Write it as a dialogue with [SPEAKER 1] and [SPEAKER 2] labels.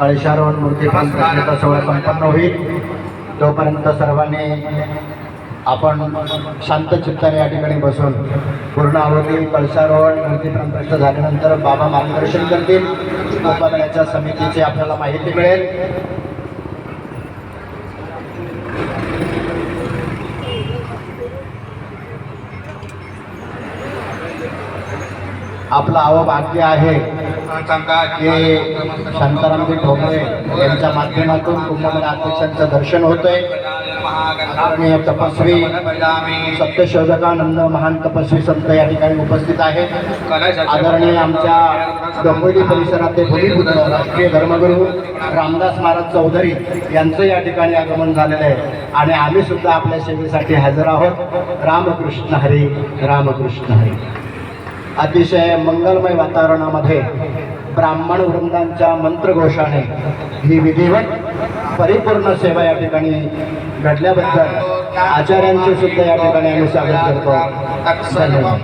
[SPEAKER 1] कळशारोहण मूर्तीपान प्रतिष्ठेचा सोहळा संपन्न होईल तोपर्यंत सर्वांनी आपण शांत चित्ताने या ठिकाणी बसून पूर्ण आहुती कळशारोहण मूर्तीपान प्रतिष्ठा झाल्यानंतर बाबा मार्गदर्शन करतील। उपाध्यायाच्या समितीची आपल्याला माहिती मिळेल। आपलं अहोभाग्य आहे की शांतारामजी ठोंबरे यांच्या माध्यमातून कुंभमेळा अध्यक्षांचं दर्शन होतंय। आदरणीय तपस्वी सत्यशोधकानंद महान तपस्वी संत या ठिकाणी उपस्थित आहेत। आदरणीय आमच्या डोंबिवली परिसराचे भूमिपुत्र राष्ट्रीय धर्मगुरू रामदास महाराज चौधरी यांचं या ठिकाणी आगमन झालेलं आहे आणि आम्ही सुद्धा आपल्या सेवेसाठी हजर आहोत। रामकृष्ण हरी, रामकृष्ण हरी। अतिशय मंगलमय वातावरणामध्ये ब्राह्मण वृंदांच्या मंत्रघोषाने ही विधिवत परिपूर्ण सेवा या ठिकाणी घडल्याबद्दल आचार्यांचे सुद्धा या ठिकाणी आम्ही स्वागत करतो। धन्यवाद।